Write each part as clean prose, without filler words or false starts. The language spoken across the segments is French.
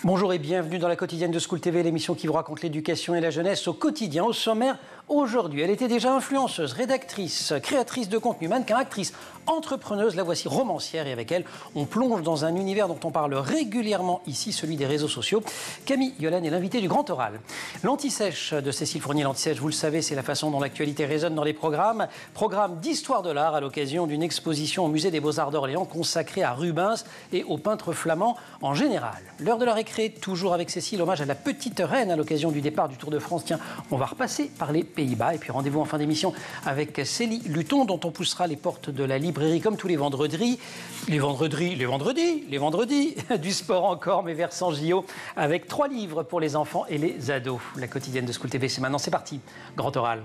Bonjour et bienvenue dans la quotidienne de School TV, l'émission qui vous raconte l'éducation et la jeunesse au quotidien. Au sommaire, aujourd'hui, elle était déjà influenceuse, rédactrice, créatrice de contenu, mannequin, actrice, entrepreneuse. La voici romancière et avec elle, on plonge dans un univers dont on parle régulièrement ici, celui des réseaux sociaux. Camille Yolène est l'invitée du Grand Oral. L'Anti-Sèche de Cécile Fournier. L'Anti-Sèche, vous le savez, c'est la façon dont l'actualité résonne dans les programmes. Programme d'histoire de l'art à l'occasion d'une exposition au musée des Beaux-Arts d'Orléans consacrée à Rubens et aux peintres flamands en général. L'heure de la récré, toujours avec Cécile, hommage à la petite reine à l'occasion du départ du Tour de France. Tiens, on va repasser par les Pays-Bas et puis rendez-vous en fin d'émission avec Célie Luton, dont on poussera les portes de la librairie comme tous les vendredis. Les vendredis, du sport encore, mais versant JO, avec 3 livres pour les enfants et les ados. La quotidienne de School TV, c'est maintenant, c'est parti. Grand Oral.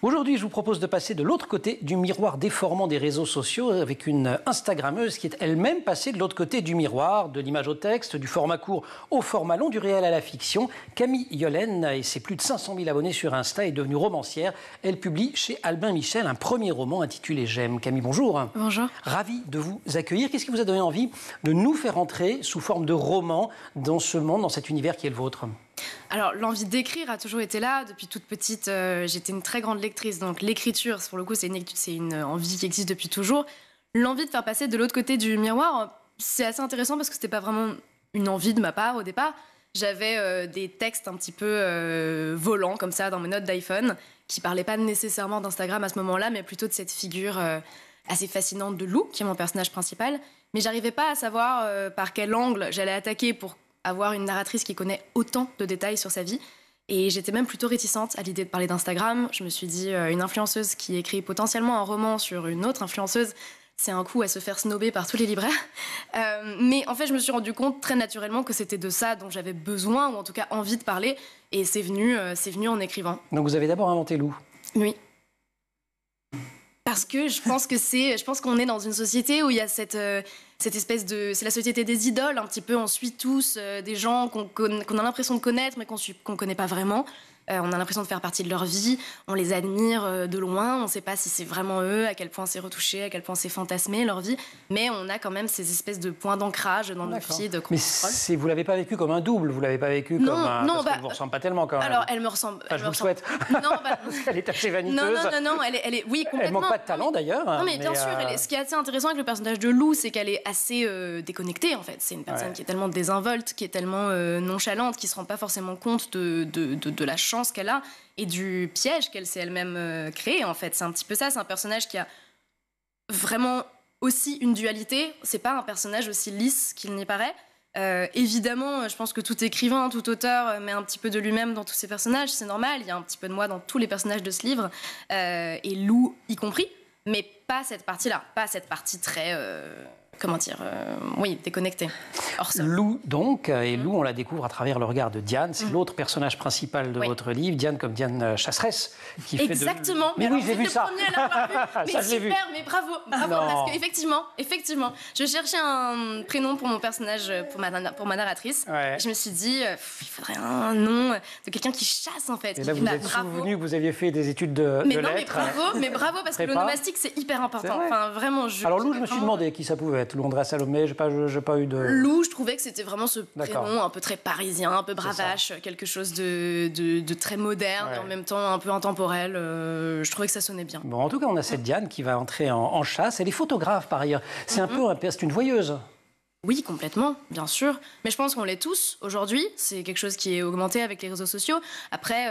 Aujourd'hui, je vous propose de passer de l'autre côté du miroir déformant des réseaux sociaux avec une Instagrammeuse qui est elle-même passée de l'autre côté du miroir, de l'image au texte, du format court au format long, du réel à la fiction. Camille Yolène et ses plus de 500 000 abonnés sur Insta est devenue romancière. Elle publie chez Albin Michel un premier roman intitulé J'aime. Camille, bonjour. Bonjour. Ravi de vous accueillir. Qu'est-ce qui vous a donné envie de nous faire entrer sous forme de roman dans ce monde, dans cet univers qui est le vôtre ? Alors, l'envie d'écrire a toujours été là. Depuis toute petite, j'étais une très grande lectrice. Donc, l'écriture, pour le coup, c'est une envie qui existe depuis toujours. L'envie de faire passer de l'autre côté du miroir, c'est assez intéressant parce que c'était pas vraiment une envie de ma part au départ. J'avais des textes un petit peu volants, comme ça, dans mes notes d'iPhone, qui parlaient pas nécessairement d'Instagram à ce moment-là, mais plutôt de cette figure assez fascinante de Lou, qui est mon personnage principal. Mais j'arrivais pas à savoir par quel angle j'allais attaquer pour avoir une narratrice qui connaît autant de détails sur sa vie. Et j'étais même plutôt réticente à l'idée de parler d'Instagram. Je me suis dit, une influenceuse qui écrit potentiellement un roman sur une autre influenceuse, c'est un coup à se faire snober par tous les libraires. Mais en fait, je me suis rendu compte très naturellement que c'était de ça dont j'avais besoin, ou en tout cas envie de parler. Et c'est venu en écrivant. Donc vous avez d'abord inventé Lou. Oui. Parce que je pense qu'on est dans une société où il y a cette espèce de... C'est la société des idoles, un petit peu. On suit tous des gens qu'on a l'impression de connaître, mais qu'on connaît pas vraiment. On a l'impression de faire partie de leur vie. On les admire de loin. On ne sait pas si c'est vraiment eux, à quel point c'est retouché, à quel point c'est fantasmé, leur vie. Mais on a quand même ces espèces de points d'ancrage dans nos vies, de contrôle. Mais vous ne l'avez pas vécu comme un double, vous ne l'avez pas vécu comme un... Non, parce qu'elle ne vous ressemble pas tellement quand même. Alors, elle me ressemble... Enfin, je vous le souhaite. Non, elle est assez vaniteuse. Non, elle est... Oui, complètement. Elle manque pas de talent d'ailleurs. Non, mais bien sûr. Ce qui est assez intéressant avec le personnage de Lou, c'est qu'elle est assez déconnectée, en fait. C'est une personne qui est tellement désinvolte, qui est tellement nonchalante, qui ne se rend pas forcément compte de la chance qu'elle a et du piège qu'elle s'est elle-même créé, en fait. C'est un petit peu ça. C'est un personnage qui a vraiment aussi une dualité. C'est pas un personnage aussi lisse qu'il n'y paraît. Évidemment, je pense que tout écrivain, tout auteur met un petit peu de lui-même dans tous ses personnages. C'est normal. Il y a un petit peu de moi dans tous les personnages de ce livre. Et Lou y compris. Mais pas cette partie-là. Pas cette partie très... déconnectée. Lou, donc, et Lou, on la découvre à travers le regard de Diane. C'est l'autre personnage principal de votre livre. Diane comme Diane Chasseresse. Qui Exactement. Fait de... Mais oui, j'ai vu ça. Mais ça, super, mais bravo, parce qu'effectivement, je cherchais un prénom pour mon personnage, pour ma narratrice. Ouais. Je me suis dit, il faudrait un nom de quelqu'un qui chasse, en fait. Et là, vous êtes souvenu que vous aviez fait des études de lettres. Mais bravo, parce que l'onomastique, c'est hyper important. Enfin, vraiment. Alors Lou, je me suis demandé qui ça pouvait être. Lou Andrea Salomé, j'ai pas eu de... Lou, je trouvais que c'était vraiment ce prénom un peu très parisien, un peu bravache, quelque chose de très moderne et en même temps un peu intemporel. Je trouvais que ça sonnait bien. Bon, en tout cas, on a cette Diane qui va entrer en chasse. Elle est photographe par ailleurs. C'est c'est une voyeuse. Oui, complètement, bien sûr. Mais je pense qu'on l'est tous aujourd'hui. C'est quelque chose qui est augmenté avec les réseaux sociaux. Après,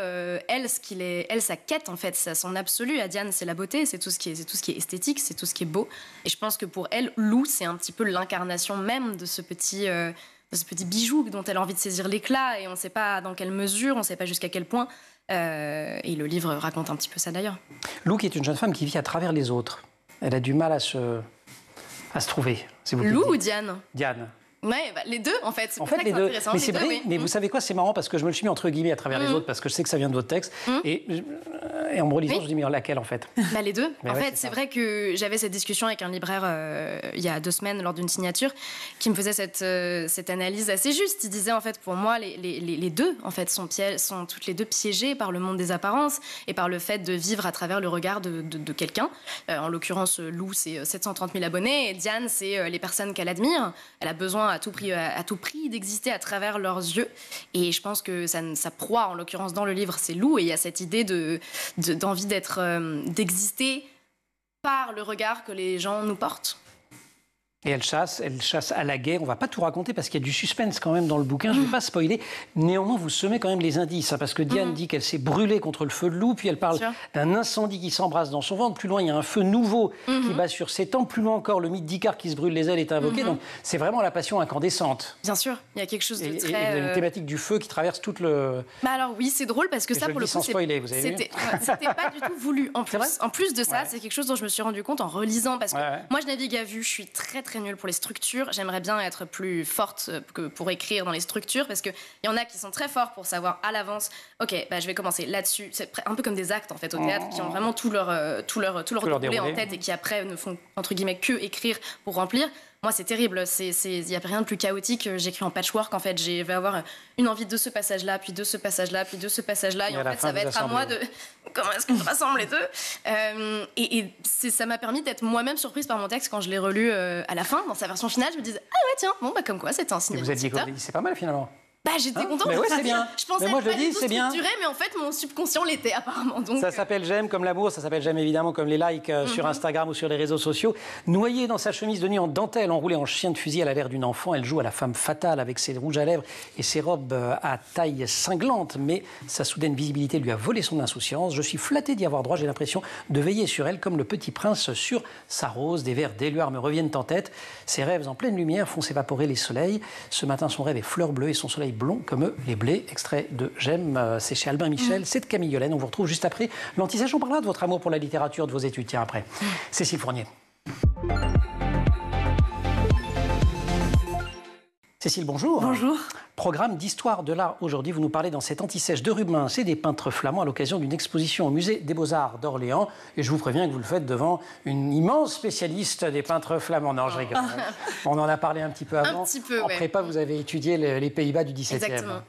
sa quête, en fait, son absolu à Diane, c'est la beauté, c'est tout ce qui est esthétique, c'est tout ce qui est beau. Et je pense que pour elle, Lou, c'est un petit peu l'incarnation même de ce petit bijou dont elle a envie de saisir l'éclat. Et on ne sait pas dans quelle mesure, on ne sait pas jusqu'à quel point. Et le livre raconte un petit peu ça d'ailleurs. Lou, qui est une jeune femme qui vit à travers les autres. Elle a du mal à se trouver. Lou ou Diane ? Diane. Ouais, les deux, en fait. C'est les deux. Intéressant. Mais c'est vrai, mais vous savez quoi, c'est marrant parce que je me le suis mis entre guillemets à travers les autres parce que je sais que ça vient de votre texte. Et Et en me relisant, je me dis, mais laquelle en fait? Bah, les deux. Mais en ouais, fait, c'est vrai que j'avais cette discussion avec un libraire il y a 2 semaines lors d'une signature qui me faisait cette analyse assez juste. Il disait, en fait, pour moi, les deux en fait, sont toutes les deux piégées par le monde des apparences et par le fait de vivre à travers le regard de quelqu'un. En l'occurrence, Lou, c'est 730 000 abonnés et Diane, c'est les personnes qu'elle admire. Elle a besoin à tout prix d'exister à travers leurs yeux. Et je pense que sa proie, en l'occurrence dans le livre, c'est Lou. Et il y a cette idée d'envie d'exister par le regard que les gens nous portent. Et elle chasse à la guerre. On ne va pas tout raconter parce qu'il y a du suspense quand même dans le bouquin. Je ne vais pas spoiler. Néanmoins, vous semez quand même les indices. Parce que Diane dit qu'elle s'est brûlée contre le feu de Lou. Puis elle parle d'un incendie qui s'embrasse dans son ventre. Plus loin, il y a un feu nouveau qui bat sur ses tempes. Plus loin encore, le mythe d'Icare qui se brûle les ailes est invoqué. Donc c'est vraiment la passion incandescente. Bien sûr, il y a quelque chose de très... Et une thématique du feu qui traverse toute le... Bah alors oui, c'est drôle parce que ça, pour le coup, sans spoiler, vous avez vu. C'était pas du tout voulu. En plus de ça, c'est quelque chose dont je me suis rendu compte en relisant. Parce que moi, je navigue à vue. Je suis très, très nulle pour les structures. J'aimerais bien être plus forte que pour écrire dans les structures parce qu'il y en a qui sont très forts pour savoir à l'avance, ok, bah, je vais commencer là-dessus. C'est un peu comme des actes en fait au théâtre qui ont vraiment tout leur déroulé en tête et qui après ne font entre guillemets que écrire pour remplir. Moi, c'est terrible. Il n'y a rien de plus chaotique. J'écris en patchwork. En fait, je vais avoir une envie de ce passage-là, puis de ce passage-là, puis de ce passage-là. Et en fait, ça va être à moi de... Comment est-ce qu'on rassemble les deux ça m'a permis d'être moi-même surprise par mon texte quand je l'ai relu à la fin, dans sa version finale. Je me disais, ah ouais, tiens, bon, bah comme quoi, c'était un signe. Vous êtes dit, c'est pas mal finalement. Bah, j'étais contente. Mais ouais, c'est bien. Je pensais moi, pas du tout structuré, mais en fait, mon subconscient l'était apparemment. Donc... Ça s'appelle J'aime comme l'amour, ça s'appelle J'aime évidemment comme les likes sur Instagram ou sur les réseaux sociaux. Noyée dans sa chemise de nuit en dentelle, enroulée en chien de fusil à la l'air d'une enfant, elle joue à la femme fatale avec ses rouges à lèvres et ses robes à taille cinglante. Mais sa soudaine visibilité lui a volé son insouciance. Je suis flatté d'y avoir droit, j'ai l'impression de veiller sur elle comme le petit prince sur sa rose. Des vers d'éluard me reviennent en tête. Ses rêves en pleine lumière font s'évaporer les soleils. Ce matin, son rêve est fleur bleue et son soleil blond comme eux. Les blés, extrait de J'aime, c'est chez Albin Michel, c'est de Camille Yolaine. On vous retrouve juste après l'Anti-Sèche. On parlera de votre amour pour la littérature, de vos études, tiens, après. Cécile Fournier. Cécile, bonjour. Bonjour. Programme d'histoire de l'art aujourd'hui. Vous nous parlez dans cette Anti-Sèche de Rubens et des peintres flamands à l'occasion d'une exposition au musée des Beaux-Arts d'Orléans. Et je vous préviens que vous le faites devant une immense spécialiste des peintres flamands. Non, je rigole. On en a parlé un petit peu avant. Un petit peu, en prépa, vous avez étudié les Pays-Bas du XVIIe. Exactement.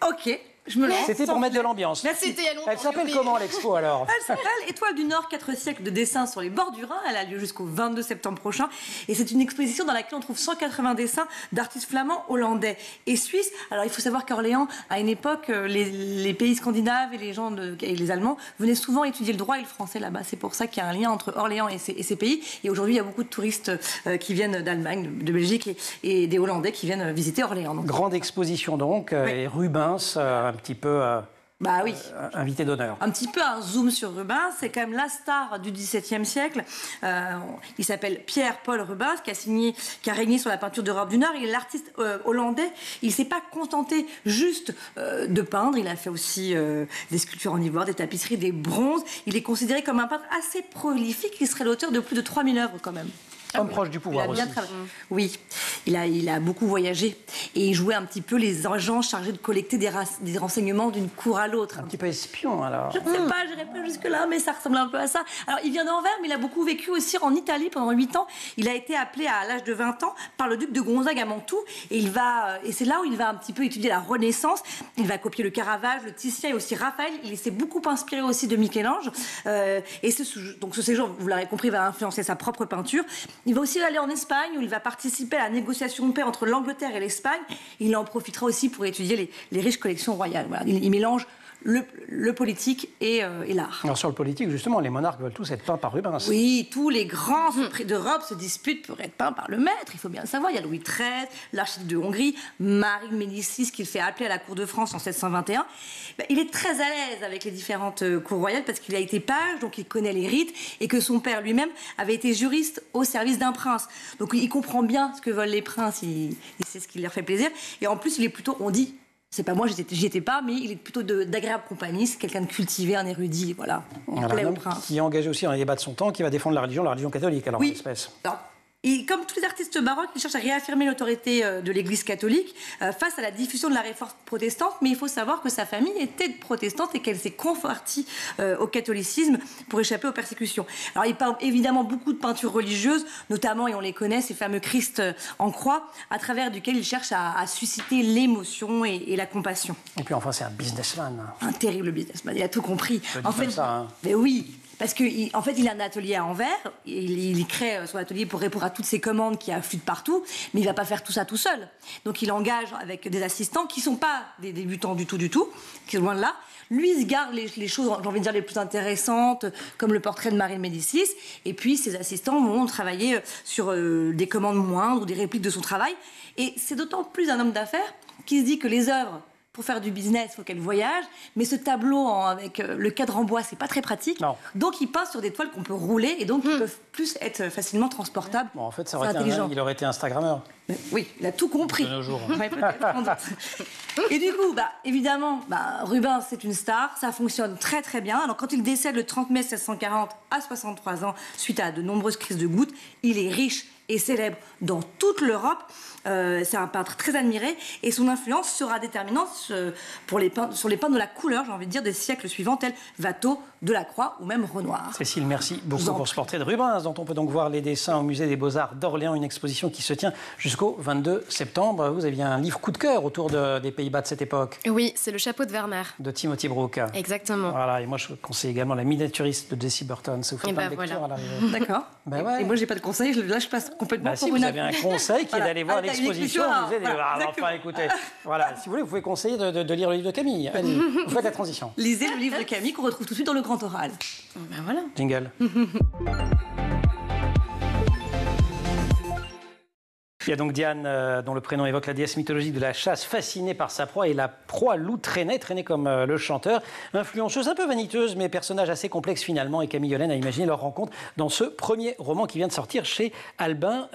Ok. Je me lance. C'était pour mettre de l'ambiance. C'était il y a longtemps. Elle s'appelle comment l'expo alors? Elle s'appelle Étoile du Nord, 4 siècles de dessins sur les bords du Rhin. Elle a lieu jusqu'au 22 septembre prochain. Et c'est une exposition dans laquelle on trouve 180 dessins d'artistes flamands, hollandais et suisses. Alors il faut savoir qu'Orléans, à une époque, les pays scandinaves et et les Allemands venaient souvent étudier le droit et le français là-bas. C'est pour ça qu'il y a un lien entre Orléans et ces pays. Et aujourd'hui, il y a beaucoup de touristes qui viennent d'Allemagne, de Belgique et des Hollandais qui viennent visiter Orléans. Donc, grande exposition donc, et Rubens un petit peu bah oui. Invité d'honneur. Un petit peu un zoom sur Rubens, c'est quand même la star du XVIIe siècle. Il s'appelle Pierre-Paul Rubens, qui a régné sur la peinture d'Europe du Nord. Il est l'artiste hollandais. Il ne s'est pas contenté juste de peindre. Il a fait aussi des sculptures en ivoire, des tapisseries, des bronzes. Il est considéré comme un peintre assez prolifique. Il serait l'auteur de plus de 3000 œuvres quand même. Homme proche du pouvoir aussi. Oui, il a beaucoup voyagé et il jouait un petit peu les agents chargés de collecter des renseignements d'une cour à l'autre. Un petit peu espion alors. Je ne sais pas, je n'irai pas jusque-là, mais ça ressemble un peu à ça. Alors il vient d'Anvers, mais il a beaucoup vécu aussi en Italie pendant 8 ans. Il a été appelé à l'âge de 20 ans par le duc de Gonzague à Mantoue et c'est là où il va un petit peu étudier la Renaissance. Il va copier le Caravage, le Titien et aussi Raphaël. Il s'est beaucoup inspiré aussi de Michel-Ange. Donc ce séjour, vous l'avez compris, va influencer sa propre peinture. Il va aussi aller en Espagne où il va participer à la négociation de paix entre l'Angleterre et l'Espagne. Il en profitera aussi pour étudier les riches collections royales. Voilà. Il mélange le politique et l'art. Alors sur le politique, justement, les monarques veulent tous être peints par Rubens. Oui, tous les grands prix d'Europe se disputent pour être peints par le maître. Il faut bien le savoir. Il y a Louis XIII, l'archiduc de Hongrie, Marie de Médicis qu'il fait appeler à la cour de France en 1721. Il est très à l'aise avec les différentes cours royales parce qu'il a été page, donc il connaît les rites, et que son père lui-même avait été juriste au service d'un prince. Donc il comprend bien ce que veulent les princes, il sait ce qui leur fait plaisir. Et en plus, il est plutôt, on dit, c'est pas moi, j'y étais pas, mais il est plutôt d'agréable compagnie. C'est quelqu'un de cultivé, un érudit, voilà. Un homme qui est engagé aussi dans les débats de son temps, qui va défendre la religion catholique, alors, oui. espèce. Alors, Et comme tous les artistes baroques, il cherche à réaffirmer l'autorité de l'Église catholique face à la diffusion de la réforme protestante. Mais il faut savoir que sa famille était protestante et qu'elle s'est convertie au catholicisme pour échapper aux persécutions. Alors il parle évidemment beaucoup de peintures religieuses, notamment, et on les connaît, ces fameux Christ en croix, à travers duquel il cherche à susciter l'émotion et la compassion. Et puis enfin, c'est un businessman. Un terrible businessman, il a tout compris. En fait, ça, hein. Mais oui. Parce qu'en fait, il a un atelier à Anvers, il crée son atelier pour répondre à toutes ces commandes qui affluent de partout, mais il ne va pas faire tout ça tout seul. Donc il engage avec des assistants qui ne sont pas des débutants du tout, qui sont loin de là. Lui, il se garde les choses, j'ai envie de dire, les plus intéressantes, comme le portrait de Marie de Médicis, et puis ses assistants vont travailler sur des commandes moindres ou des répliques de son travail. Et c'est d'autant plus un homme d'affaires qui se dit que les œuvres, pour faire du business, il faut qu'elle voyage. Mais ce tableau avec le cadre en bois, c'est pas très pratique. Non. Donc, il peint sur des toiles qu'on peut rouler et donc qui peuvent plus être facilement transportables. Bon, en fait, il aurait été Instagrammeur. Oui, il a tout compris. De nos jours. Ouais, et du coup, évidemment, Rubens, c'est une star. Ça fonctionne très, très bien. Alors, quand il décède le 30 mai 1640 à 63 ans, suite à de nombreuses crises de goutte, il est riche et célèbre dans toute l'Europe. C'est un peintre très admiré et son influence sera déterminante sur les peintres de la couleur, j'ai envie de dire, des siècles suivants, tels Watteau, Delacroix ou même Renoir. Cécile, merci beaucoup pour ce portrait de Rubens, dont on peut donc voir les dessins au Musée des Beaux-Arts d'Orléans, une exposition qui se tient jusqu'au 22 septembre. Vous aviez un livre coup de cœur autour des Pays-Bas de cette époque. Oui, c'est Le Chapeau de Vermeer. De Timothy Brook. Exactement. Voilà, et moi je conseille également La miniaturiste de Jessie Burton. Ça vous fait plein de lectures à l'arrivée. D'accord. Ouais. Et moi j'ai pas de conseil, là je passe complètement pour vous avez un conseil qui est d'aller voir l'exposition. Enfin, écoutez, voilà, si vous voulez, vous pouvez conseiller de lire le livre de Camille. Allez, vous faites la transition. Lisez le livre de Camille qu'on retrouve tout de suite dans le Grand Oral. Voilà. Jingle. Il y a donc Diane, dont le prénom évoque la déesse mythologique de la chasse, fascinée par sa proie, et la proie loup traînait comme le chanteur. Influenceuse, un peu vaniteuse, mais personnage assez complexe finalement. Et Camille Yolaine a imaginé leur rencontre dans ce premier roman qui vient de sortir chez Albin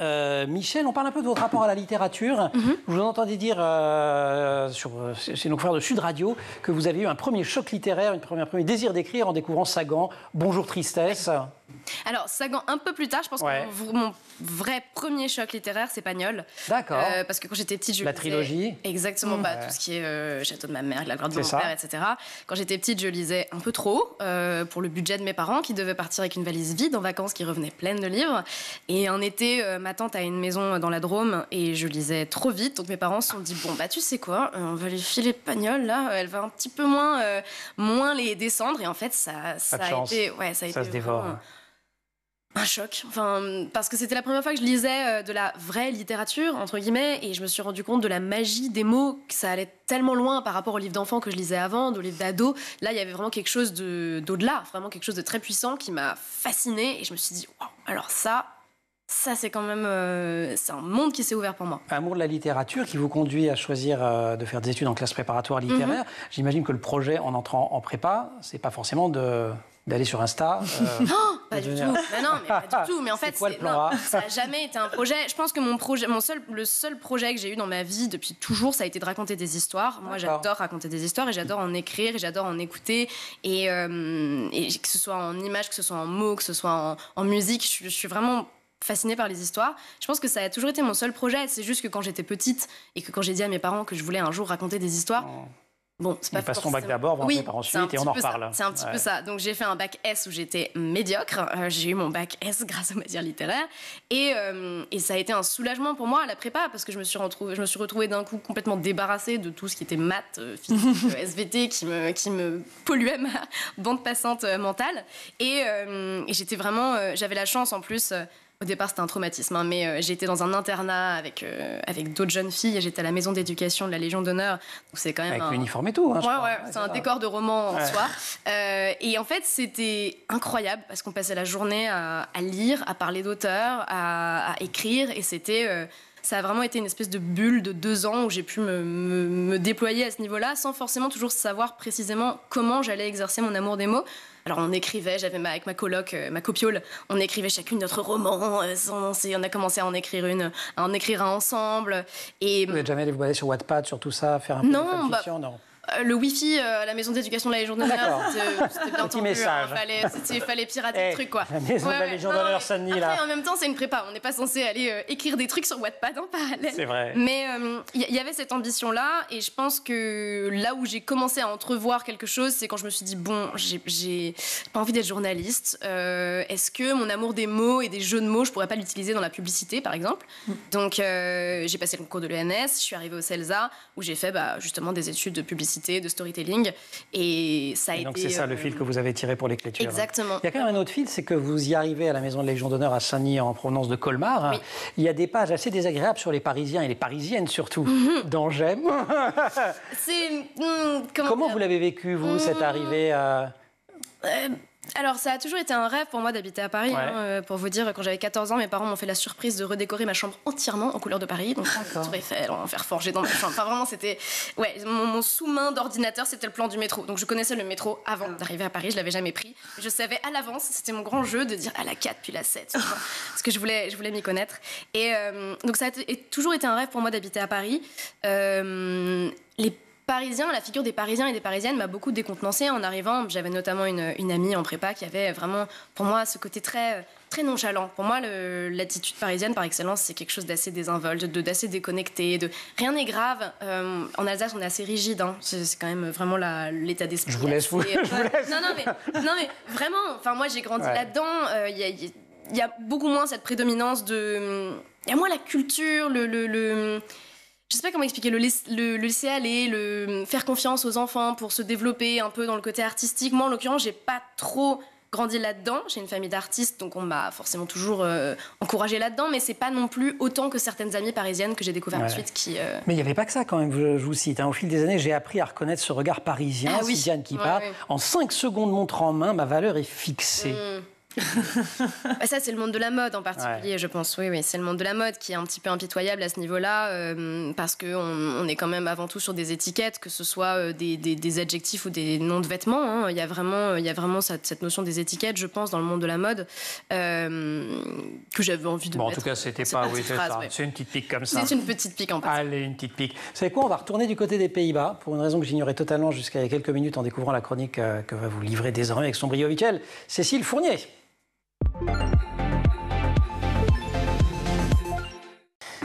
Michel. On parle un peu de votre rapport à la littérature. Vous entendez dire chez nos confrères de Sud Radio que vous avez eu un premier choc littéraire, un premier désir d'écrire en découvrant Sagan, Bonjour Tristesse. Alors, Sagan, un peu plus tard, je pense que mon vrai premier choc littéraire, c'est Pagnol. D'accord. Parce que quand j'étais petite, je lisais... La trilogie. Exactement, tout ce qui est Château de ma mère, La Grotte de mon père, etc. Quand j'étais petite, je lisais un peu trop pour le budget de mes parents qui devaient partir avec une valise vide en vacances qui revenait pleine de livres. Et un été, ma tante a une maison dans la Drôme et je lisais trop vite. Donc mes parents se sont dit, bon, tu sais quoi, on va lui filer Pagnol, là, elle va un petit peu moins les descendre. Et en fait, ça a été... ça se dévore. Un choc, parce que c'était la première fois que je lisais de la vraie littérature, entre guillemets, et je me suis rendu compte de la magie des mots, que ça allait tellement loin par rapport aux livres d'enfants que je lisais avant, aux livres d'ados. Là, il y avait vraiment quelque chose d'au-delà, vraiment quelque chose de très puissant qui m'a fascinée, et je me suis dit, wow, alors ça c'est quand même c'est un monde qui s'est ouvert pour moi. Amour de la littérature qui vous conduit à choisir de faire des études en classe préparatoire littéraire. J'imagine que le projet en entrant en prépa, c'est pas forcément d'aller sur Insta. Non, pas du tout. Pas du tout. Mais en fait, quoi le plan A ? Ça n'a jamais été un projet. Je pense que le seul projet que j'ai eu dans ma vie depuis toujours, ça a été de raconter des histoires. Moi, j'adore raconter des histoires et j'adore en écrire et j'adore en écouter. Et que ce soit en images, que ce soit en mots, que ce soit en musique, je suis vraiment fascinée par les histoires. Je pense que ça a toujours été mon seul projet. C'est juste que quand j'étais petite et que quand j'ai dit à mes parents que je voulais un jour raconter des histoires, bon, c'est pas passe ton bac d'abord, on prépare ensuite et on en reparle. C'est un petit peu ça. Donc j'ai fait un bac S où j'étais médiocre. J'ai eu mon bac S grâce aux matières littéraires. Et ça a été un soulagement pour moi à la prépa parce que je me suis retrouvée d'un coup complètement débarrassée de tout ce qui était maths, physique, SVT qui me polluait ma bande passante mentale. Et j'étais vraiment... j'avais la chance en plus... Au départ, c'était un traumatisme, mais j'étais dans un internat avec d'autres jeunes filles et j'étais à la maison d'éducation de la Légion d'honneur. Donc c'est quand même avec l'uniforme et tout. C'est un décor de roman en soi. Et en fait, c'était incroyable parce qu'on passait la journée à lire, à parler d'auteurs, à écrire. Et ça a vraiment été une espèce de bulle de 2 ans où j'ai pu me déployer à ce niveau-là sans forcément toujours savoir précisément comment j'allais exercer mon amour des mots. Alors on écrivait, avec ma coloc, ma copiole, on écrivait chacune notre roman, on a commencé à en écrire un ensemble. Et... Vous n'êtes jamais allé vous baser sur Wattpad, sur tout ça, faire un peu de fanfiction, non? Le Wi-Fi à la maison d'éducation de la Légion d'honneur, c'était bien tendu. Message. Il fallait pirater le truc, quoi. La maison de la Légion d'honneur Saint-Denis, là. Après, en même temps, c'est une prépa. On n'est pas censé aller écrire des trucs sur Wattpad en parallèle. C'est vrai. Mais il y avait cette ambition-là, et je pense que là où j'ai commencé à entrevoir quelque chose, c'est quand je me suis dit, bon, j'ai pas envie d'être journaliste. Est-ce que mon amour des mots et des jeux de mots, je pourrais pas l'utiliser dans la publicité, par exemple? Donc, j'ai passé le concours de l'ENS, je suis arrivée au CELSA, où j'ai fait justement des études de publicité, de storytelling, et ça a été... Donc c'est ça le fil que vous avez tiré pour l'écriture. Exactement. Il y a quand même un autre fil, c'est que vous y arrivez à la maison de la Légion d'honneur à Saint-Denis en provenance de Colmar. Oui. Il y a des pages assez désagréables sur les Parisiens et les Parisiennes surtout, dont j'aime. C'est... Comment vous l'avez vécu, vous, cette arrivée à... Alors, ça a toujours été un rêve pour moi d'habiter à Paris. Pour vous dire, quand j'avais 14 ans, mes parents m'ont fait la surprise de redécorer ma chambre entièrement en couleur de Paris. Donc, Tour Eiffel, en fer forgé dans ma chambre. Enfin, vraiment, c'était... Ouais, mon sous-main d'ordinateur, c'était le plan du métro. Donc, je connaissais le métro avant d'arriver à Paris. Je l'avais jamais pris. Je savais à l'avance, c'était mon grand jeu de dire à la 4 puis la 7. Parce que je voulais m'y connaître. Et donc, ça a toujours été un rêve pour moi d'habiter à Paris. Les Parisiens, la figure des Parisiens et des Parisiennes m'a beaucoup décontenancée en arrivant. J'avais notamment une amie en prépa qui avait vraiment, pour moi, ce côté très nonchalant. Pour moi, l'attitude parisienne, par excellence, c'est quelque chose d'assez désinvolte, d'assez déconnecté. Rien n'est grave. En Alsace, on est assez rigide. Hein. C'est quand même vraiment l'état d'esprit. Je vous laisse. Non, mais vraiment. Enfin, moi, j'ai grandi là-dedans. Il y a beaucoup moins cette prédominance de... Il y a moins la culture, je sais pas comment expliquer, le laisser aller, le faire confiance aux enfants pour se développer un peu dans le côté artistique. Moi, en l'occurrence, j'ai pas trop grandi là-dedans. J'ai une famille d'artistes, donc on m'a forcément toujours encouragée là-dedans, mais c'est pas non plus autant que certaines amies parisiennes que j'ai découvert ensuite qui... Mais il n'y avait pas que ça quand même, je vous cite. Au fil des années, j'ai appris à reconnaître ce regard parisien, c'est Diane qui parle. Oui. En 5 secondes montre en main, ma valeur est fixée. Ça, c'est le monde de la mode en particulier, je pense. Oui, c'est le monde de la mode qui est un petit peu impitoyable à ce niveau-là, parce qu'on est quand même avant tout sur des étiquettes, que ce soit des adjectifs ou des noms de vêtements. Hein. Il y a vraiment cette notion des étiquettes, je pense, dans le monde de la mode, que j'avais envie de mettre. En tout cas, c'était pas... Oui, c'est une petite pique comme ça. C'est une petite pique en passant. Allez, une petite pique. Vous savez quoi, on va retourner du côté des Pays-Bas, pour une raison que j'ignorais totalement jusqu'à il y a quelques minutes en découvrant la chronique que va vous livrer désormais avec son brio habituel, Cécile Fournier.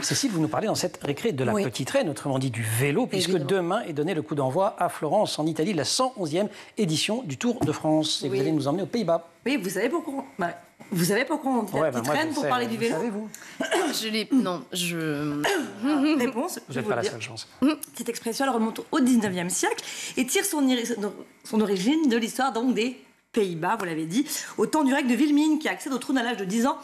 Cécile, vous nous parlez dans cette récré de la petite reine, autrement dit du vélo, puisque demain est donné le coup d'envoi à Florence, en Italie, la 111e édition du Tour de France. Et vous allez nous emmener aux Pays-Bas. Oui, vous savez pourquoi vous savez pourquoi on dit la petite reine pour parler du vélo? Savez-vous? Réponse. Vous n'êtes pas la seule chance. Cette expression, elle remonte au 19e siècle et tire son origine de l'histoire donc des Pays-Bas, vous l'avez dit, au temps du règne de Wilhelmine qui accède au trône à l'âge de 10 ans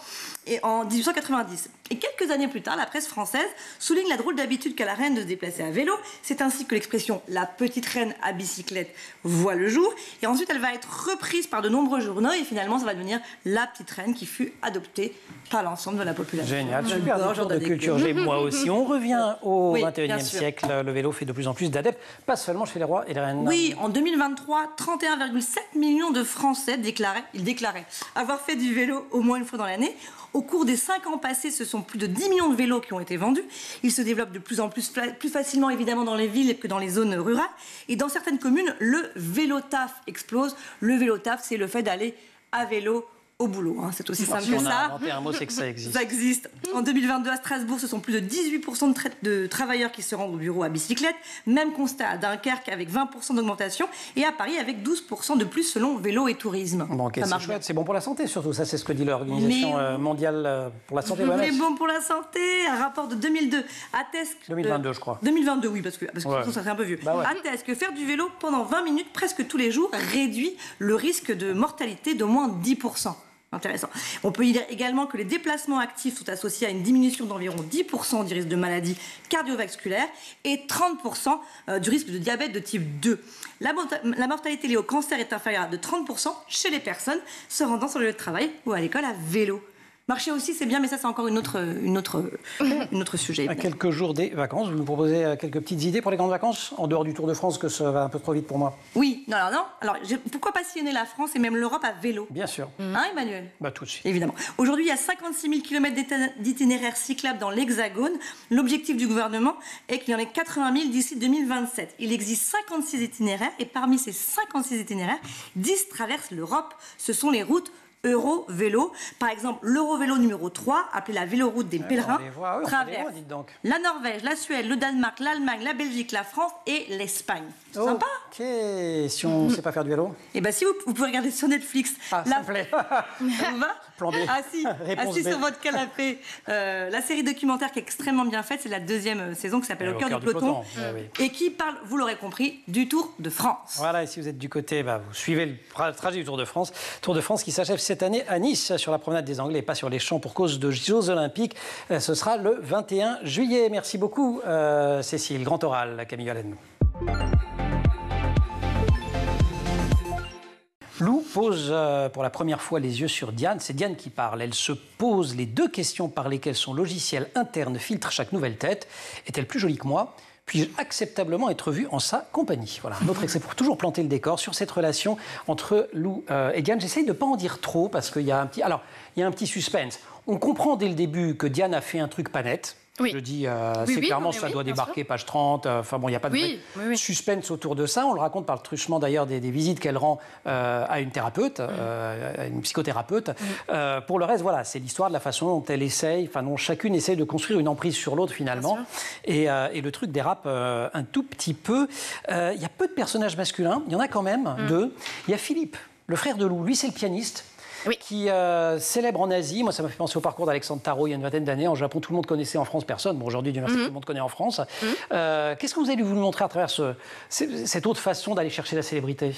et en 1890. Et quelques années plus tard, la presse française souligne la drôle d'habitude qu'a la reine de se déplacer à vélo. C'est ainsi que l'expression « la petite reine à bicyclette » voit le jour. Et ensuite, elle va être reprise par de nombreux journaux et finalement, ça va devenir la petite reine qui fut adoptée par l'ensemble de la population. Génial, super genre de culture. Moi aussi. On revient au 21e siècle. Le vélo fait de plus en plus d'adeptes, pas seulement chez les rois et les reines. Oui, en 2023, 31,7 millions de Français déclaraient avoir fait du vélo au moins une fois dans l'année. Au cours des 5 ans passés, ce sont plus de 10 millions de vélos qui ont été vendus. Ils se développent de plus en plus facilement, évidemment, dans les villes que dans les zones rurales. Et dans certaines communes, le vélo-taf explose. Le vélo-taf, c'est le fait d'aller à vélo au boulot. Hein. C'est aussi simple que ça. Si on a inventé un mot, c'est que ça existe. Ça existe. En 2022, à Strasbourg, ce sont plus de 18% de travailleurs qui se rendent au bureau à bicyclette. Même constat à Dunkerque avec 20% d'augmentation. Et à Paris avec 12% de plus selon Vélo et Tourisme. Bon, okay, c'est chouette. C'est bon pour la santé surtout. Ça, c'est ce que dit l'Organisation mondiale pour la santé. C'est bon pour la santé. Un rapport de 2002 atteste... 2022, je crois. 2022, oui, parce que ça serait un peu vieux. Atteste que faire du vélo pendant 20 minutes presque tous les jours réduit le risque de mortalité d'au moins 10%. Intéressant. On peut y dire également que les déplacements actifs sont associés à une diminution d'environ 10% du risque de maladies cardiovasculaires et 30% du risque de diabète de type 2. La mortalité liée au cancer est inférieure à de 30% chez les personnes se rendant sur le lieu de travail ou à l'école à vélo. Marcher aussi, c'est bien, mais ça, c'est encore une autre sujet. À quelques jours des vacances, vous nous proposez quelques petites idées pour les grandes vacances, en dehors du Tour de France, que ça va un peu trop vite pour moi. Oui, non. Alors, pourquoi pas sillonner la France et même l'Europe à vélo? Bien sûr. Hein, Emmanuel? Bah, tout de suite. Évidemment. Aujourd'hui, il y a 56 000 km d'itinéraires cyclables dans l'Hexagone. L'objectif du gouvernement est qu'il y en ait 80 000 d'ici 2027. Il existe 56 itinéraires et parmi ces 56 itinéraires, 10 traversent l'Europe. Ce sont les routes Eurovélo. Par exemple, l'Eurovélo numéro 3, appelé la véloroute des pèlerins, traverse la Norvège, la Suède, le Danemark, l'Allemagne, la Belgique, la France et l'Espagne. C'est sympa. Ok, si on ne sait pas faire du vélo. Eh bien, si vous pouvez regarder sur Netflix. Ah, s'il vous plaît. Ça vous va? Plan B. Assis sur votre canapé. La série documentaire qui est extrêmement bien faite, c'est la 2e saison qui s'appelle Au cœur du peloton. Et qui parle, vous l'aurez compris, du Tour de France. Voilà, et si vous êtes du côté, vous suivez le trajet du Tour de France. Tour de France qui s'achève cette année à Nice, sur la promenade des Anglais, et pas sur les champs pour cause de Jeux Olympiques. Ce sera le 21 juillet. Merci beaucoup, Cécile. Grand oral, Camille Allen. Lou pose pour la première fois les yeux sur Diane. C'est Diane qui parle. Elle se pose les 2 questions par lesquelles son logiciel interne filtre chaque nouvelle tête. Est-elle plus jolie que moi ? Puis-je acceptablement être vue en sa compagnie? Voilà, un autre extrait pour toujours planter le décor sur cette relation entre Lou et Diane. J'essaye de ne pas en dire trop parce qu'il y a un petit suspense. On comprend dès le début que Diane a fait un truc pas net. Oui. Je dis, c'est clairement, ça doit débarquer, page 30. Enfin bon, il n'y a pas de suspense autour de ça. On le raconte par le truchement d'ailleurs des visites qu'elle rend à une thérapeute, à une psychothérapeute. Pour le reste, voilà, c'est l'histoire de la façon dont elle essaye, dont chacune essaye de construire une emprise sur l'autre finalement. Et le truc dérape un tout petit peu. Il y a peu de personnages masculins, il y en a quand même 2. Il y a Philippe, le frère de Lou. Lui, c'est le pianiste. Qui célèbre en Asie. Moi, ça m'a fait penser au parcours d'Alexandre Tarot il y a une vingtaine d'années. En Japon, tout le monde connaissait, en France, personne. Bon, aujourd'hui, tout le monde connaît en France. Qu'est-ce que vous allez vous montrer à travers cette autre façon d'aller chercher la célébrité?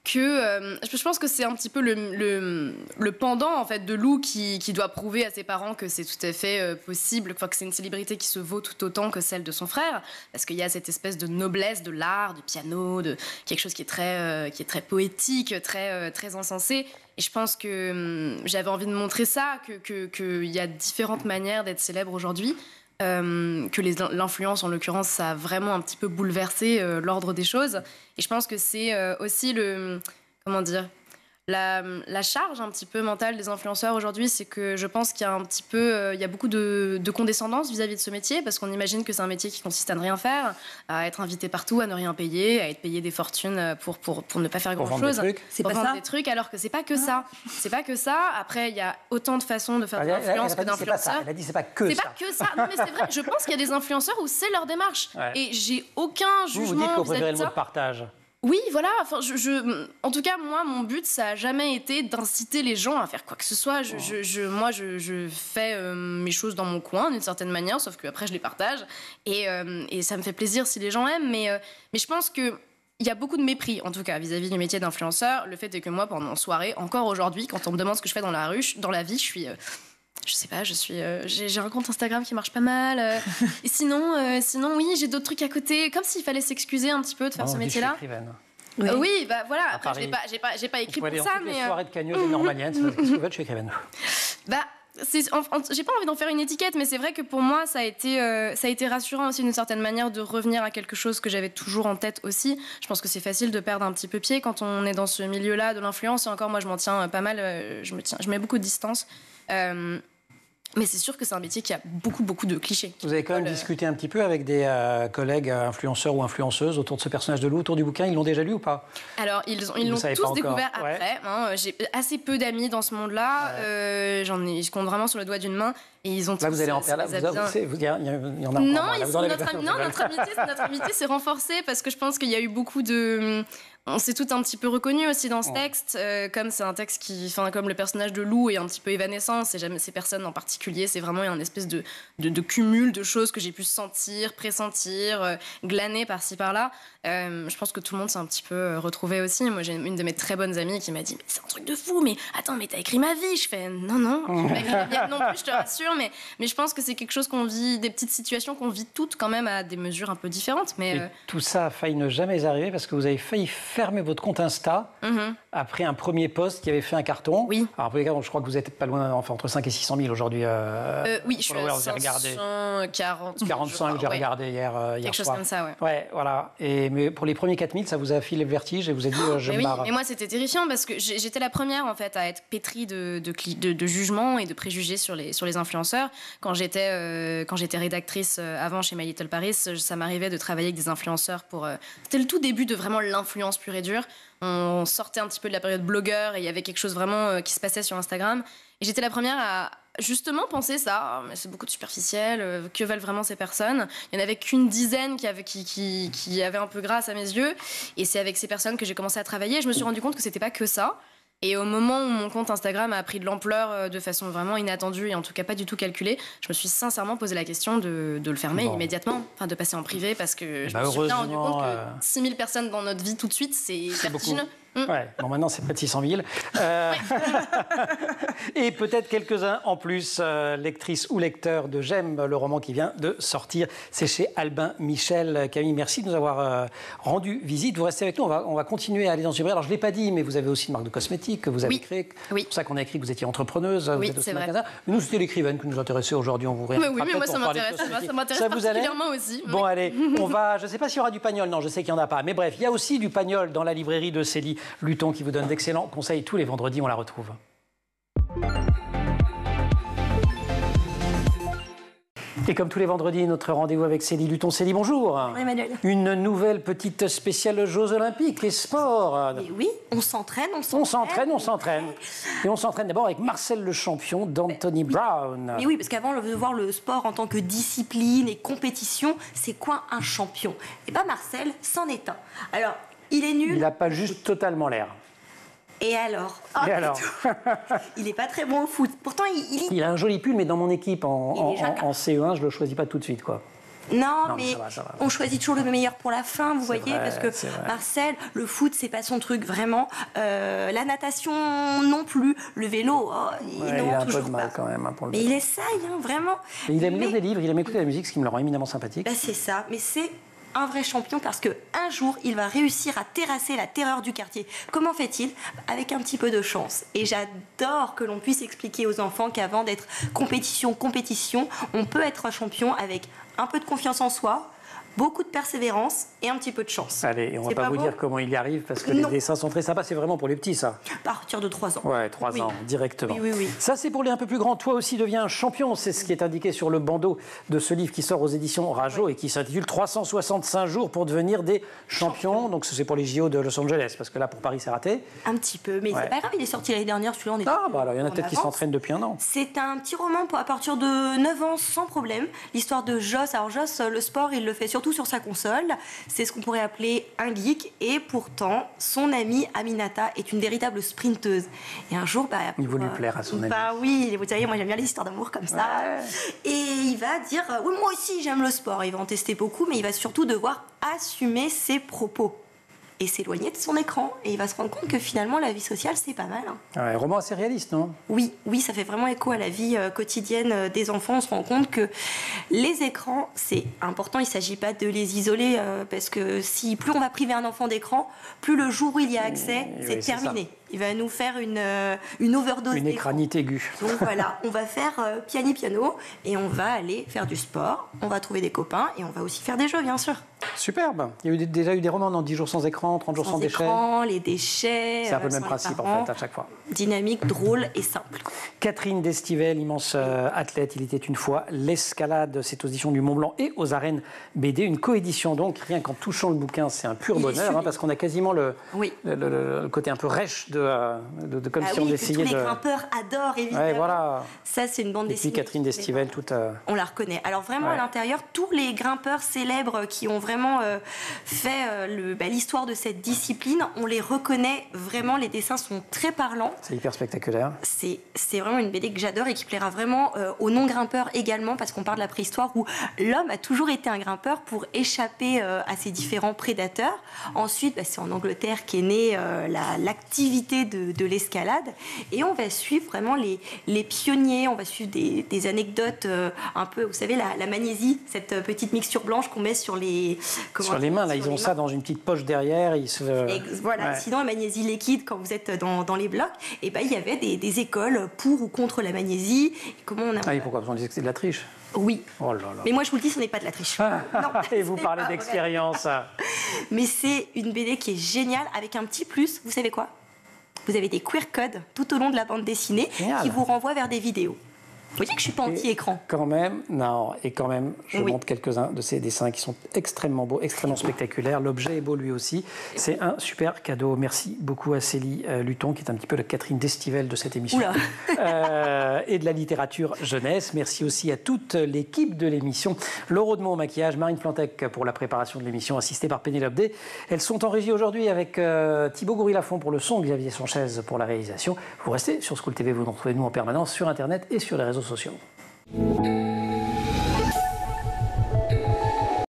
Je pense que c'est un petit peu le pendant en fait de Lou qui doit prouver à ses parents que c'est tout à fait possible, que c'est une célébrité qui se vaut tout autant que celle de son frère, parce qu'il y a cette espèce de noblesse de l'art, du piano, de quelque chose qui est très poétique, très encensé. Et je pense que j'avais envie de montrer ça, qu'il y a différentes manières d'être célèbre aujourd'hui. Que l'influence, en l'occurrence, ça a vraiment un petit peu bouleversé l'ordre des choses. Et je pense que c'est aussi la charge un petit peu mentale des influenceurs aujourd'hui, c'est que je pense qu'il y a un petit peu, il y a beaucoup de condescendance vis-à-vis de ce métier, parce qu'on imagine que c'est un métier qui consiste à ne rien faire, à être invité partout, à ne rien payer, à être payé des fortunes pour ne pas faire grand-chose. C'est pour pas vendre ça. des trucs, alors que c'est pas que ça. C'est pas que ça. Après, il y a autant de façons de faire de l'influence que d'influenceurs. Elle a dit c'est pas que ça. C'est pas que ça. Non, mais c'est vrai. Je pense qu'il y a des influenceurs où c'est leur démarche. Ouais. Et j'ai aucun jugement. Vous dites que vous préférez le mot de partage. Oui, voilà. Enfin, en tout cas, moi, mon but, ça a jamais été d'inciter les gens à faire quoi que ce soit. Moi, je fais mes choses dans mon coin, d'une certaine manière, sauf qu'après, je les partage. Et ça me fait plaisir si les gens aiment. Mais je pense que il y a beaucoup de mépris, en tout cas, vis-à-vis du métier d'influenceur. Le fait est que moi, pendant une soirée, encore aujourd'hui, quand on me demande ce que je fais dans la vie, je suis... je sais pas, j'ai un compte Instagram qui marche pas mal. Et sinon, oui, j'ai d'autres trucs à côté, comme s'il fallait s'excuser un petit peu de faire ce métier-là. Oui, bah voilà. Après, j'ai pas écrit pour ça, mais. Les soirées de cagneuse et normalienne, qu'est-ce que vous faites, je suis écrivaine. Bah, j'ai pas envie d'en faire une étiquette, mais c'est vrai que pour moi, ça a été rassurant aussi d'une certaine manière de revenir à quelque chose que j'avais toujours en tête aussi. Je pense que c'est facile de perdre un petit peu pied quand on est dans ce milieu-là de l'influence. Et encore, moi, je m'en tiens pas mal. Je mets beaucoup de distance. Mais c'est sûr que c'est un métier qui a beaucoup de clichés. Vous avez quand même discuté un petit peu avec des collègues influenceurs ou influenceuses autour de ce personnage de Lou, autour du bouquin. Ils l'ont déjà lu ou pas? Alors, ils l'ont tous découvert après. Ouais. Hein, j'ai assez peu d'amis dans ce monde-là. Ouais. Je compte vraiment sur le doigt d'une main. Et ils ont tous... Là, vous allez en faire. Il y en a notre amitié s'est renforcée parce que je pense qu'il y a eu beaucoup de... On s'est tout un petit peu reconnus aussi dans ce texte, comme c'est un texte comme le personnage de Lou est un petit peu évanescent, c'est jamais ces personnes en particulier, c'est vraiment une espèce de cumul de choses que j'ai pu sentir, pressentir, glaner par-ci par-là. Je pense que tout le monde s'est un petit peu retrouvé aussi. Moi, j'ai une de mes très bonnes amies qui m'a dit « Mais c'est un truc de fou, mais attends, mais t'as écrit ma vie !» Je fais « Non, j'ai pas écrit ma vie non plus, je te rassure, mais je pense que c'est quelque chose qu'on vit, des petites situations qu'on vit toutes quand même à des mesures un peu différentes. » Mais tout ça a failli ne jamais arriver parce que vous avez failli faire fermé votre compte Insta après un premier post qui avait fait un carton. Oui. Alors, je crois que vous êtes pas loin, enfin entre 5 et 600 000 aujourd'hui. Oui, je suis à 540. 45, j'ai regardé hier Quelque chose soir. comme ça, ouais. Ouais, voilà. Mais pour les premiers 4000, ça vous a filé le vertige et vous avez dit je me barre. Mais moi, c'était terrifiant parce que j'étais la première en fait à être pétrie de jugements et de préjugés sur les influenceurs. Quand j'étais rédactrice avant chez My Little Paris, ça m'arrivait de travailler avec des influenceurs c'était le tout début de vraiment l'influence pure et dure. On sortait un petit peu de la période blogueur et il y avait quelque chose vraiment qui se passait sur Instagram. Et j'étais la première à justement penser ça. Mais c'est beaucoup de superficiel. Que veulent vraiment ces personnes? Il n'y en avait qu'une dizaine qui avait un peu grâce à mes yeux. Et c'est avec ces personnes que j'ai commencé à travailler. Et je me suis rendu compte que c'était pas que ça. Et au moment où mon compte Instagram a pris de l'ampleur de façon vraiment inattendue et en tout cas pas du tout calculée, je me suis sincèrement posé la question de le fermer immédiatement, enfin de passer en privé parce que je me suis bien rendu compte que 6000 personnes dans notre vie tout de suite, c'est vertigineux. Ouais. Bon, maintenant, c'est près de 600 000. Et peut-être quelques-uns en plus, lectrices ou lecteurs de J'aime, le roman qui vient de sortir. C'est chez Albin Michel. Camille, merci de nous avoir rendu visite. Vous restez avec nous. On va continuer à aller dans ce librairie. Alors, je ne l'ai pas dit, mais vous avez aussi une marque de cosmétiques que vous avez créée. Oui. C'est pour ça qu'on a écrit que vous étiez entrepreneuse. Oui, vous êtes c'est vrai. Mais nous, c'était l'écrivaine qui nous intéressait aujourd'hui. On vous réinvitera. Oui, mais moi, ça m'intéresse particulièrement aussi. Bon, allez, je ne sais pas s'il y aura du Pagnol. Non, je sais qu'il n'y en a pas. Mais bref, il y a aussi du Pagnol dans la librairie de Célie Luton qui vous donne d'excellents conseils tous les vendredis. On la retrouve. Et comme tous les vendredis, notre rendez-vous avec Célie Luton. Célie, bonjour. Oui, Emmanuel. Une nouvelle petite spéciale Jeux Olympiques, les sports. Et oui, on s'entraîne. Et on s'entraîne d'abord avec Marcel le champion d'Anthony Brown. Mais oui, parce qu'avant, on veut voir le sport en tant que discipline et compétition. C'est quoi un champion? Et bien, Marcel, c'en est un. Alors, il est nul. Il n'a pas juste totalement l'air. Et alors? Il n'est pas très bon au foot. Pourtant, il a un joli pull, mais dans mon équipe en CE1, je ne le choisis pas tout de suite, quoi. Non, mais ça va. On choisit toujours le meilleur pour la fin, vous voyez, vrai, parce que Marcel, le foot, c'est pas son truc, vraiment. La natation, non plus. Le vélo, il a un peu de mal quand même pour le Mais il essaye, vraiment. Mais il aime lire des livres, il aime écouter la musique, ce qui me le rend éminemment sympathique. Bah, c'est ça, mais c'est un vrai champion parce qu'un jour, il va réussir à terrasser la terreur du quartier. Comment fait-il? Avec un petit peu de chance. Et j'adore que l'on puisse expliquer aux enfants qu'avant d'être compétition, on peut être un champion avec un peu de confiance en soi, beaucoup de persévérance et un petit peu de chance. Allez, et on ne va pas vous dire comment il y arrive parce que les dessins sont très sympas. C'est vraiment pour les petits, ça. À partir de 3 ans. Ouais, 3 ans, directement. Oui. Ça, c'est pour les un peu plus grands. Toi aussi deviens un champion. C'est ce qui est indiqué sur le bandeau de ce livre qui sort aux éditions Rajo et qui s'intitule 365 jours pour devenir des champions. Donc, c'est pour les JO de Los Angeles parce que là, pour Paris, c'est raté. Un petit peu, mais c'est pas grave. Il est sorti l'année dernière. Celui-là, alors il y en a peut-être qui s'entraînent depuis un an. C'est un petit roman à partir de 9 ans sans problème. L'histoire de Joss. Alors, Joss, le sport, il le fait surtout sur sa console. C'est ce qu'on pourrait appeler un geek et pourtant son amie Aminata est une véritable sprinteuse et un jour il veut lui plaire à son ami. Oui, vous savez, moi j'aime bien les histoires d'amour comme ça et il va dire oui, moi aussi j'aime le sport. Il va en tester beaucoup mais il va surtout devoir assumer ses propos et s'éloigner de son écran. Et il va se rendre compte que finalement, la vie sociale, c'est pas mal. Ouais, roman assez réaliste, non? Oui, ça fait vraiment écho à la vie quotidienne des enfants. On se rend compte que les écrans, c'est important. Il ne s'agit pas de les isoler, parce que plus on va priver un enfant d'écran, plus le jour où il y a accès, c'est terminé. Il va nous faire une overdose. Une écranite aiguë. Donc voilà, on va faire piano et on va aller faire du sport, on va trouver des copains et on va aussi faire des jeux, bien sûr. Superbe. Il y a déjà eu des romans dans 10 jours sans écran, 30 jours sans déchets. Les déchets. C'est un peu le même principe en fait à chaque fois. Dynamique, drôle et simple. Catherine Destivelle, immense athlète, il était une fois. L'escalade, c'est aux éditions du Mont Blanc et aux Arènes BD. Une coédition donc, rien qu'en touchant le bouquin, c'est un pur bonheur, parce qu'on a quasiment le côté un peu rêche de comme si on essayait de... tous les grimpeurs adorent, évidemment. Ouais, voilà. Ça, c'est une bande dessinée. Et puis Catherine Destivelle, toute... On la reconnaît. Alors vraiment, à l'intérieur, tous les grimpeurs célèbres qui ont vraiment fait l'histoire de cette discipline, on les reconnaît vraiment. Les dessins sont très parlants. C'est hyper spectaculaire. C'est vraiment une BD que j'adore et qui plaira vraiment aux non-grimpeurs également, parce qu'on parle de la préhistoire où l'homme a toujours été un grimpeur pour échapper à ses différents prédateurs. Ensuite, c'est en Angleterre qu'est née l'activité de l'escalade, et on va suivre vraiment les pionniers. On va suivre des anecdotes un peu, vous savez, la magnésie, cette petite mixture blanche qu'on met sur les Sur les mains, là, ils ont ça dans une petite poche derrière. Voilà. Ouais. Sinon, la magnésie liquide, quand vous êtes dans les blocs, et ben, il y avait des écoles pour ou contre la magnésie. Comment on a... Ah, et pourquoi on disait que c'est de la triche? Oui. Oh là là. Mais moi, je vous le dis, ce n'est pas de la triche. Non, et vous parlez d'expérience. Mais c'est une BD qui est géniale, avec un petit plus. Vous savez quoi? Vous avez des QR codes tout au long de la bande dessinée qui vous renvoient vers des vidéos. Vous voyez que je ne suis pas anti-écran. Quand même, non, et quand même, je montre quelques-uns de ces dessins qui sont extrêmement beaux, extrêmement spectaculaires. L'objet est beau lui aussi. C'est un super cadeau. Merci beaucoup à Célie Luton, qui est un petit peu la Catherine Destivelle de cette émission. Et de la littérature jeunesse. Merci aussi à toute l'équipe de l'émission. Laure Audemont au maquillage, Marine Plantec pour la préparation de l'émission, assistée par Pénélope D. Elles sont en régie aujourd'hui avec Thibaut Goury-Lafont pour le son, Xavier Sanchez pour la réalisation. Vous restez sur School TV, vous nous retrouvez nous en permanence sur Internet et sur les réseaux sociaux.